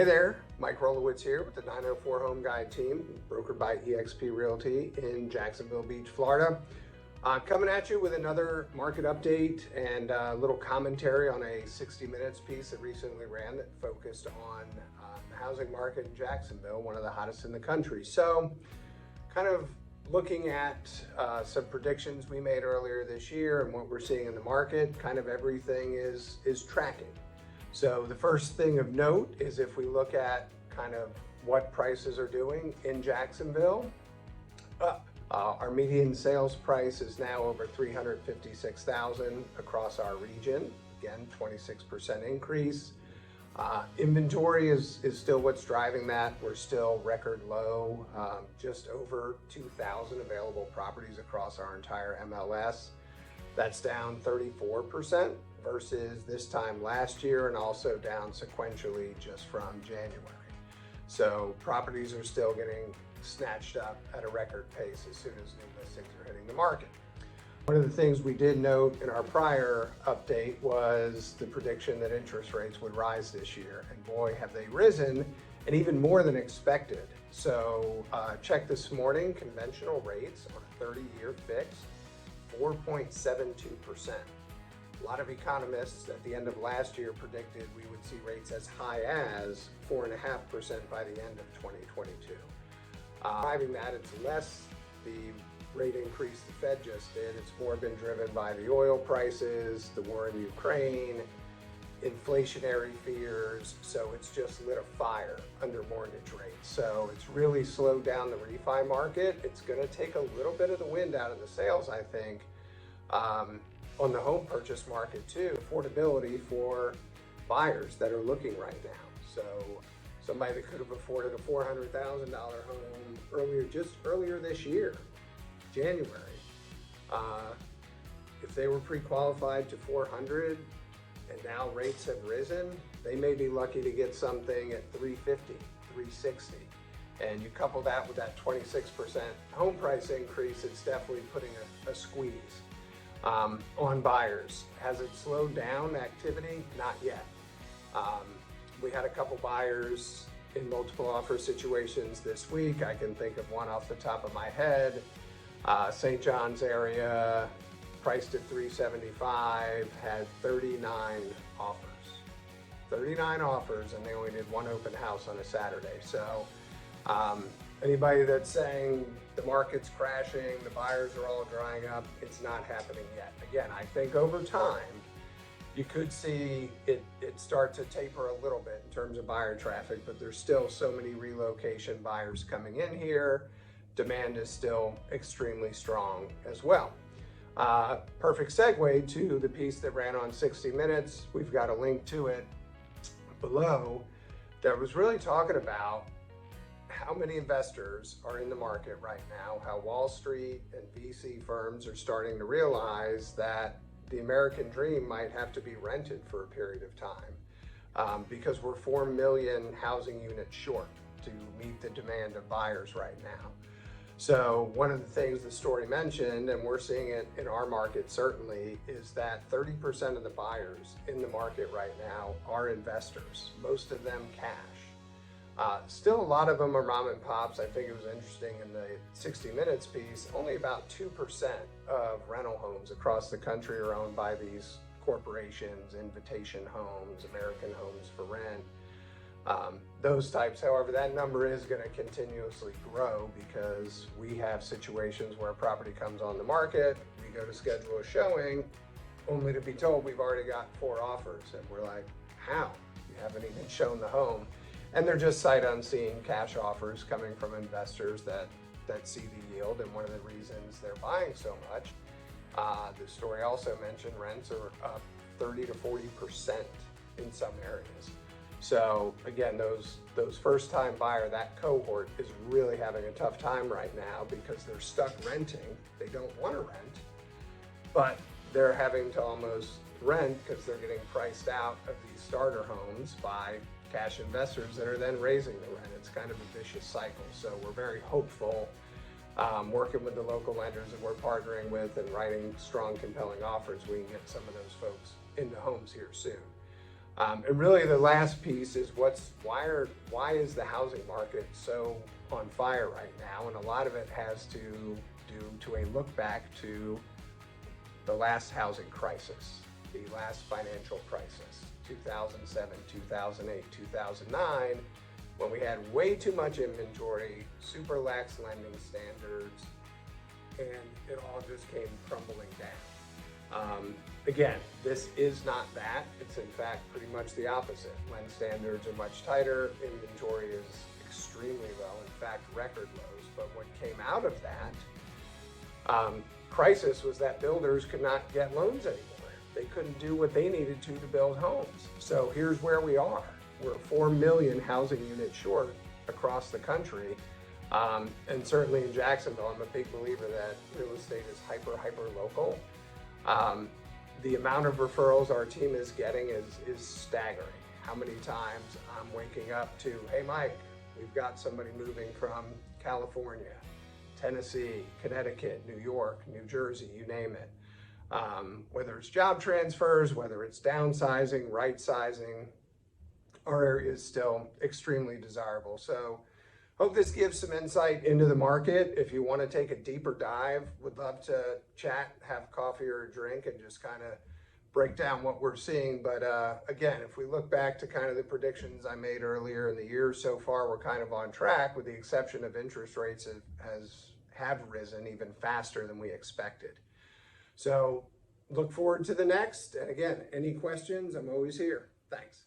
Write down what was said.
Hey there, Mike Rolowitz here with the 904 Home Guide team, brokered by eXp Realty in Jacksonville Beach, Florida. Coming at you with another market update and a little commentary on a 60 Minutes piece that recently ran that focused on the housing market in Jacksonville, one of the hottest in the country. So kind of looking at some predictions we made earlier this year and what we're seeing in the market, kind of everything is tracking. So the first thing of note is if we look at kind of what prices are doing in Jacksonville, our median sales price is now over $356,000 across our region. Again, 26% increase. Inventory is still what's driving that. We're still record low, just over 2,000 available properties across our entire MLS. That's down 34% versus this time last year, and also down sequentially just from January. So properties are still getting snatched up at a record pace as soon as new listings are hitting the market. One of the things we did note in our prior update was the prediction that interest rates would rise this year, and boy, have they risen, and even more than expected. So check this morning, conventional rates on a 30-year fixed, 4.72%. A lot of economists at the end of last year predicted we would see rates as high as 4.5% by the end of 2022. Driving that, it's less the rate increase the Fed just did. It's more been driven by the oil prices, the war in Ukraine, inflationary fears. So it's just lit a fire under mortgage rates. So it's really slowed down the refi market. It's going to take a little bit of the wind out of the sails, I think. On the home purchase market too, affordability for buyers that are looking right now. So somebody that could have afforded a $400,000 home earlier this year, January, if they were pre-qualified to 400 and now rates have risen, they may be lucky to get something at 350, 360. And you couple that with that 26% home price increase, it's definitely putting a squeeze on buyers. Has it slowed down activity? Not yet. We had a couple buyers in multiple offer situations this week. I can think of one off the top of my head. St. John's area, priced at $375, had 39 offers. 39 offers, and they only did one open house on a Saturday. So anybody that's saying the market's crashing, the buyers are all drying up, it's not happening yet. Again, I think over time, you could see it start to taper a little bit in terms of buyer traffic, but there's still so many relocation buyers coming in here. Demand is still extremely strong as well. Perfect segue to the piece that ran on 60 Minutes. We've got a link to it below that was really talking about how many investors are in the market right now, how Wall Street and VC firms are starting to realize that the American dream might have to be rented for a period of time because we're 4 million housing units short to meet the demand of buyers right now. So one of the things the story mentioned, and we're seeing it in our market certainly, is that 30% of the buyers in the market right now are investors, most of them cash. Still a lot of them are mom and pops. I think it was interesting in the 60 Minutes piece, only about 2% of rental homes across the country are owned by these corporations, Invitation Homes, American Homes for Rent. Those types, however, that number is going to continuously grow because we have situations where a property comes on the market, we go to schedule a showing, only to be told we've already got 4 offers, and we're like, how? You haven't even shown the home. And they're just sight unseen cash offers coming from investors that see the yield, and one of the reasons they're buying so much. The story also mentioned rents are up 30 to 40% in some areas. So again, those first-time buyer, that cohort is really having a tough time right now because they're stuck renting. They don't want to rent, but they're having to almost rent because they're getting priced out of these starter homes by cash investors that are then raising the rent. It's kind of a vicious cycle. So we're very hopeful, working with the local lenders that we're partnering with and writing strong, compelling offers, we can get some of those folks into homes here soon. And really the last piece is why is the housing market so on fire right now? And a lot of it has to do to a look back to the last housing crisis, the last financial crisis, 2007, 2008, 2009, when we had way too much inventory, super lax lending standards, and it all just came crumbling down. Again, this is not that. It's in fact pretty much the opposite. Lend standards are much tighter, inventory is extremely low, in fact record lows. But what came out of that crisis was that builders could not get loans anymore. They couldn't do what they needed to build homes. So here's where we are. We're 4 million housing units short across the country. And certainly in Jacksonville, I'm a big believer that real estate is hyper local. The amount of referrals our team is getting is staggering. How many times I'm waking up to, hey Mike, we've got somebody moving from California, Tennessee, Connecticut, New York, New Jersey, you name it. Whether it's job transfers, whether it's downsizing, right sizing, our area is still extremely desirable. So hope this gives some insight into the market. If you want to take a deeper dive, would love to chat, have coffee or a drink, and just kind of break down what we're seeing. But again, if we look back to kind of the predictions I made earlier in the year, so far we're kind of on track, with the exception of interest rates have risen even faster than we expected. So look forward to the next. And again, any questions, I'm always here. Thanks.